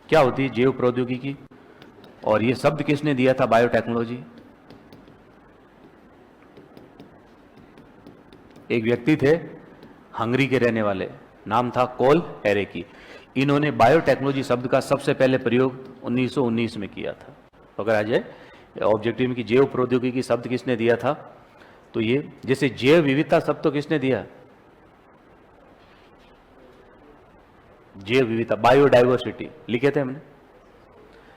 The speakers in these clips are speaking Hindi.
क्या होती है जैव प्रौद्योगिकी, और ये शब्द किसने दिया था बायोटेक्नोलॉजी? एक व्यक्ति थे हंगरी के रहने वाले, नाम था कोल हेरेकी। इन्होंने बायोटेक्नोलॉजी शब्द का सबसे पहले प्रयोग 1919 में किया था। तो अगर आ जाए ऑब्जेक्टिव में कि जैव प्रौद्योगिकी शब्द किसने दिया था, तो ये जैसे जैव विविधता शब्द तो किसने दिया? जैव विविधता, बायोडाइवर्सिटी लिखे थे हमने,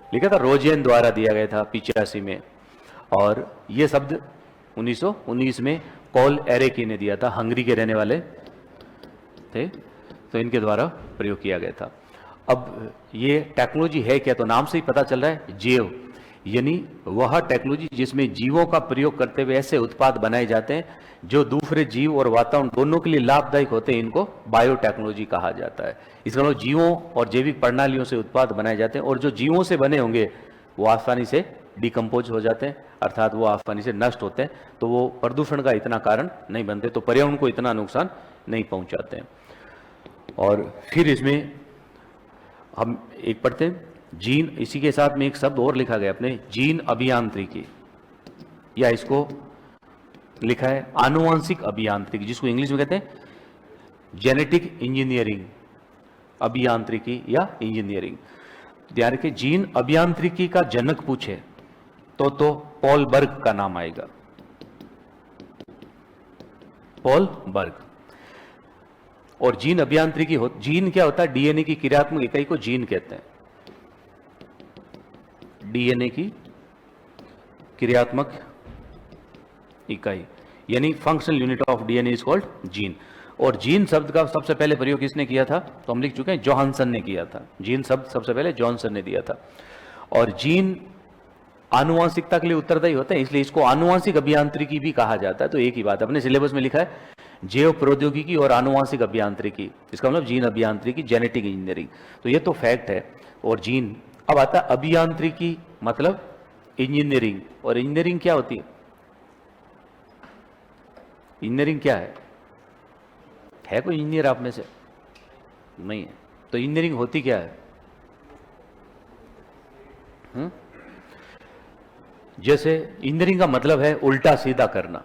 लिखा था, रोजेन द्वारा दिया गया था 85 में। और ये शब्द 1919 में कॉल एरेकी ने दिया था, हंगरी के रहने वाले थे, तो इनके द्वारा प्रयोग किया गया था। अब ये टेक्नोलॉजी है क्या? तो नाम से ही पता चल रहा है, जैव, यानी वह टेक्नोलॉजी जिसमें जीवों का प्रयोग करते हुए ऐसे उत्पाद बनाए जाते हैं जो दूसरे जीव और वातावरण दोनों के लिए लाभदायक होते हैं, इनको बायोटेक्नोलॉजी कहा जाता है। इसका मतलब जीवों और जैविक प्रणालियों से उत्पाद बनाए जाते हैं, और जो जीवों से बने होंगे वो आसानी से डिकम्पोज हो जाते हैं, अर्थात वो आसानी से नष्ट होते हैं, तो वो प्रदूषण का इतना कारण नहीं बनते, तो पर्यावरण को इतना नुकसान नहीं पहुंचाते हैं। और फिर इसमें हम एक पढ़ते हैं जीन, इसी के साथ में एक शब्द और लिखा गया अपने, जीन अभियांत्रिकी, या इसको लिखा है आनुवांशिक अभियांत्रिकी, जिसको इंग्लिश में कहते हैं जेनेटिक इंजीनियरिंग, अभियांत्रिकी या इंजीनियरिंग। ध्यान रखिए, जीन अभियांत्रिकी का जनक पूछे तो पॉल बर्ग का नाम आएगा, पॉल बर्ग। और जीन अभियांत्रिकी जीन क्या होता है? डीएनए की क्रियात्मक इकाई को जीन कहते हैं, डीएनए की क्रियात्मक इकाई, यानी functional unit of DNA is called gene. और जीन शब्द का सबसे पहले प्रयोग किसने किया था? तो हम लिख चुके हैं, जॉनसन ने किया था। जीन शब्द सबसे पहले जॉनसन ने दिया था। और जीन आनुवांशिकता के लिए उत्तरदायी होते हैं, इसलिए इसको आनुवांशिक अभियांत्रिकी भी कहा जाता है। तो एक ही बात, अपने सिलेबस में लिखा है जैव प्रौद्योगिकी और आनुवांशिक अभियांत्रिकी, इसका मतलब जीन अभियांत्रिकी, जेनेटिक इंजीनियरिंग। तो ये तो फैक्ट है। और जीन, अब आता है अभियांत्रिकी, मतलब इंजीनियरिंग। और इंजीनियरिंग क्या होती है? इंजीनियरिंग क्या है कोई इंजीनियर आप में से? नहीं है। तो इंजीनियरिंग होती क्या है? जैसे इंजीनियरिंग का मतलब है उल्टा सीधा करना।